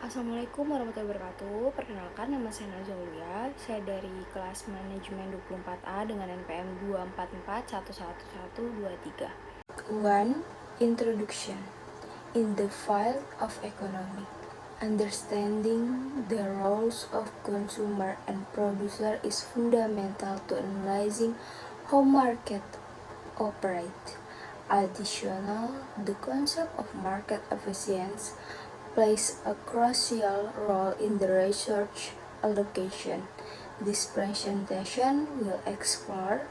Assalamualaikum warahmatullahi wabarakatuh. Perkenalkan, nama saya Nazwa AULIA. Saya dari kelas manajemen 24A dengan NPM 244111123. 1. Introduction. In the field of economy, understanding the roles of consumer and producer is fundamental to analyzing how market operate. Additional, the concept of market efficiency plays a crucial role in the research allocation. This presentation will explore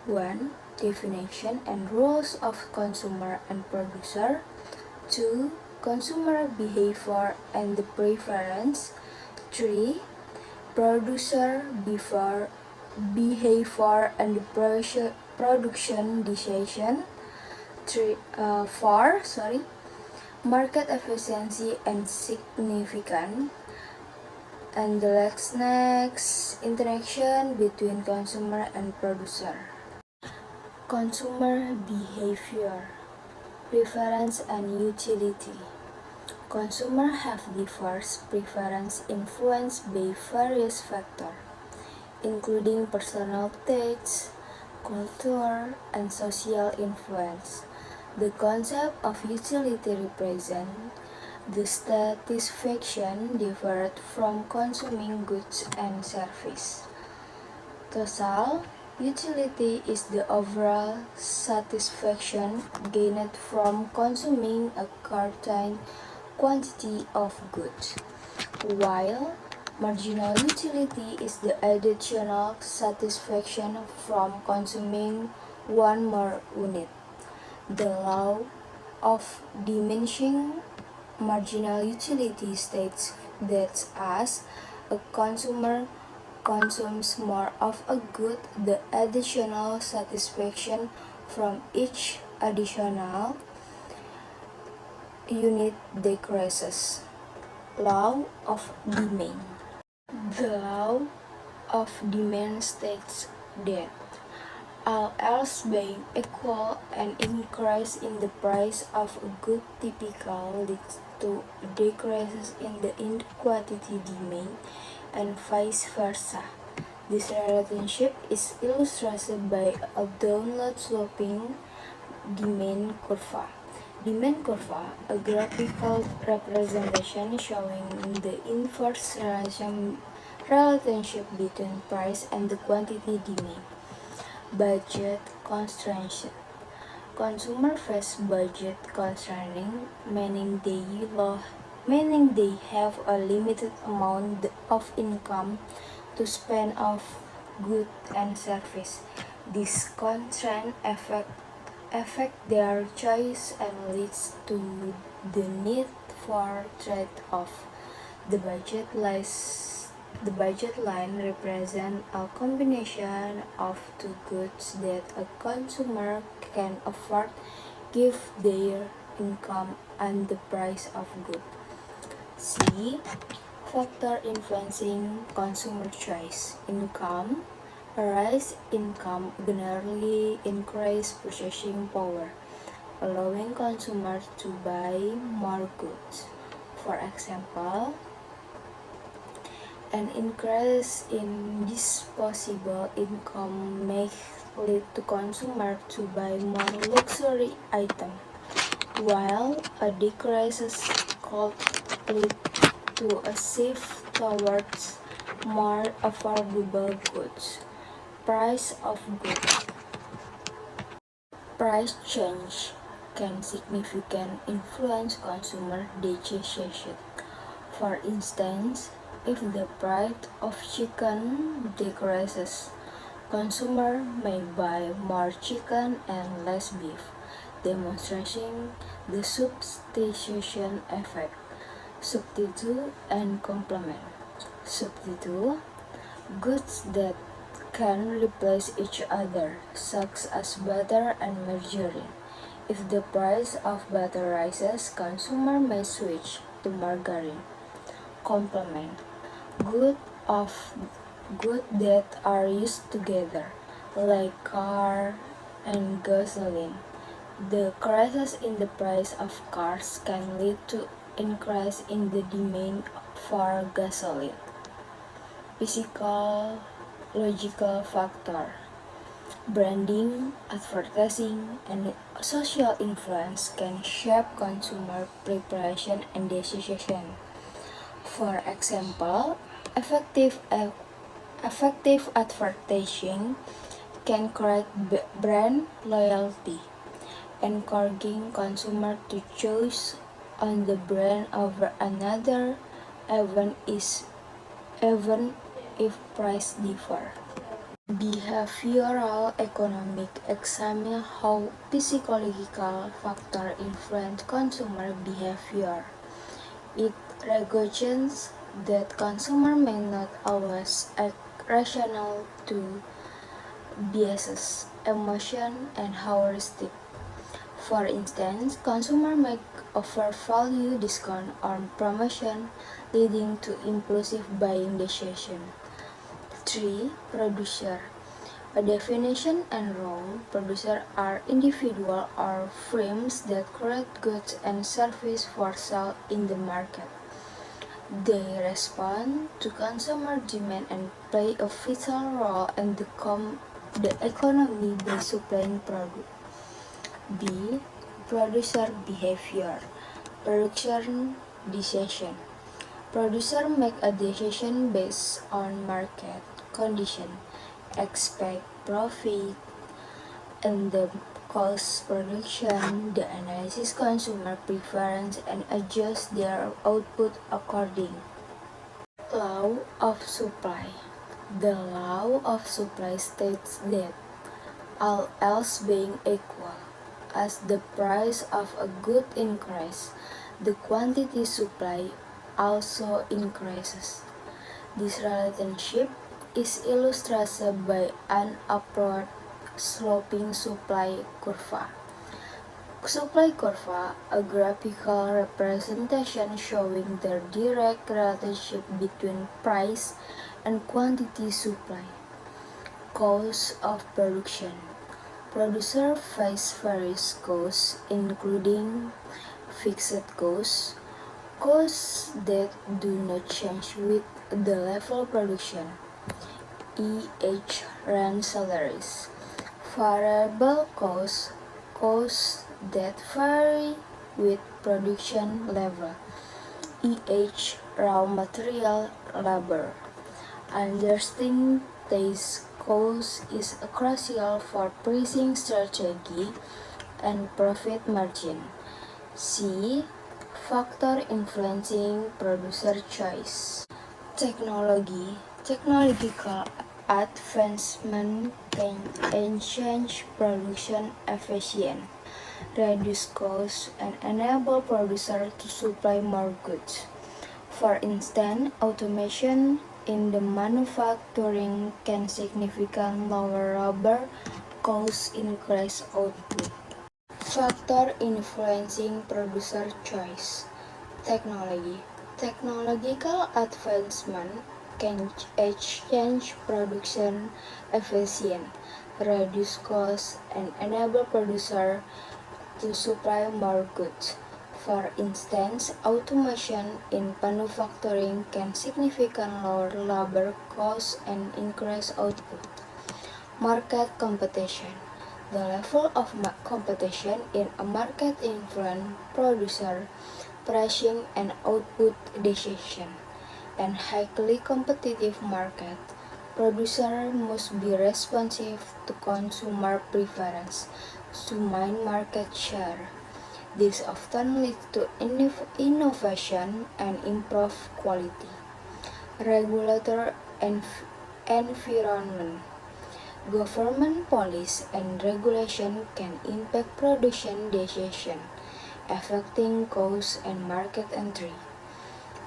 1. Definition and rules of consumer and producer. 2. Consumer behavior and the preference. 3. Producer behavior and the production decision. 4. Market efficiency and significant. And the next interaction between consumer and producer. Consumer behavior, preference and utility. Consumers have diverse preferences influenced by various factors, including personal tastes, culture, and social influence. The concept of utility represents the satisfaction derived from consuming goods and services. Total utility is the overall satisfaction gained from consuming a certain quantity of goods, while marginal utility is the additional satisfaction from consuming one more unit. The law of diminishing marginal utility states that as a consumer consumes more of a good, the additional satisfaction from each additional unit decreases. Law of demand. The law of demand states that all else being equal, an increase in the price of a good typically leads to decreases in the quantity demand and vice versa. This relationship is illustrated by a downward sloping demand curve. Demand curve, a graphical representation showing the inverse relationship between price and the quantity demand. Budget constraints. Consumers face budget constraints, meaning they have a limited amount of income to spend on goods and services. These constraints affect their choice and leads to the need for trade-off. The budget line represents a combination of two goods that a consumer can afford given their income and the price of goods. C. Factor influencing consumer choice. Income. A rise in income generally increases purchasing power, allowing consumers to buy more goods. For example, an increase in disposable income may lead to consumers to buy more luxury items, while a decrease could lead to a shift towards more affordable goods. Price of goods. Price change can significantly influence consumer decisions. For instance, if the price of chicken decreases, consumers may buy more chicken and less beef, demonstrating the substitution effect. Substitute and complement. Substitute goods that can replace each other, such as butter and margarine. If the price of butter rises, consumers may switch to margarine. Complement. Goods that are used together, like car and gasoline. The crisis in the price of cars can lead to increase in the demand for gasoline. Physical, logical factor. Branding, advertising, and social influence can shape consumer preparation and decision. For example, effective advertising can create brand loyalty, encouraging consumers to choose on the brand over another, even if price differ. Behavioral economic examine how psychological factors influence consumer behavior. It recognizes that consumers may not always act rational to biases, emotion, and heuristic. For instance, consumers may overvalue discount or promotion, leading to impulsive buying decisions. 3. Producer. By definition and role, producers are individuals or firms that create goods and services for sale in the market. They respond to consumer demand and play a vital role in the economy by supplying products. B. Producer behavior. Production decision. Producers make a decision based on market conditions, expect profit, and the cost production. They analyze consumer preference and adjust their output according. Law of supply. The law of supply states that all else being equal, as the price of a good increases, the quantity supply also increases. This relationship is illustrated by an upward sloping supply curve. Supply curve, a graphical representation showing the direct relationship between price and quantity supply. Cost of production. Producers face various costs, including fixed costs, costs that do not change with the level of production, e.g. rent salaries. Variable costs, costs that vary with production level, e.g. raw material, labor. Understanding these costs is crucial for pricing strategy and profit margin. C. Factor influencing producer choice. Technology. Technological advancement can enhance production efficiency, reduce costs, and enable producers to supply more goods. For instance, automation in the manufacturing can significantly lower labor costs, increase output. Factor influencing producer choice. Technology. Technological advancement can change production efficiency, reduce costs, and enable producers to supply more goods. For instance, automation in manufacturing can significantly lower labor costs and increase output. Market competition. The level of competition in a market influences producer pricing and output decision. In highly competitive market, producers must be responsive to consumer preference to maintain market share. This often leads to innovation and improved quality. Regulatory environment. Government policy and regulation can impact production decisions, affecting costs and market entry.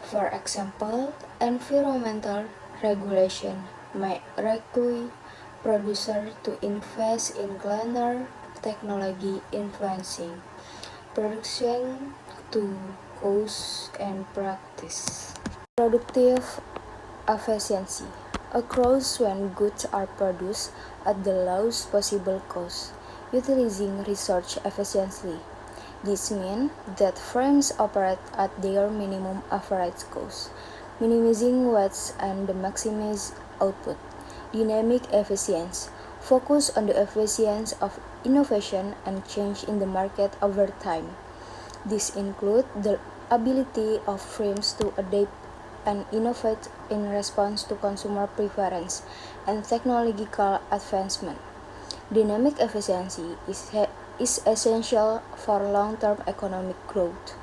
For example, environmental regulation may require producers to invest in cleaner technology, influencing production to cost and practice. Productive efficiency occurs when goods are produced at the lowest possible cost, utilizing resources efficiently. This means that firms operate at their minimum average cost, minimizing waste and maximize output. Dynamic efficiency focus on the efficiency of innovation and change in the market over time. This includes the ability of firms to adapt and innovate in response to consumer preference and technological advancement. Dynamic efficiency is essential for long-term economic growth.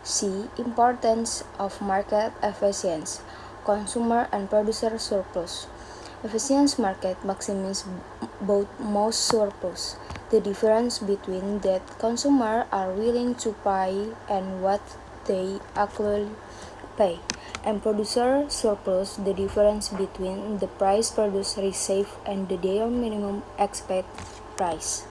C. Importance of market efficiency, consumer and producer surplus. Efficient market maximizes both most surplus, the difference between that consumers are willing to pay and what they actually pay, and producer surplus, the difference between the price produced receive and their minimum expected price.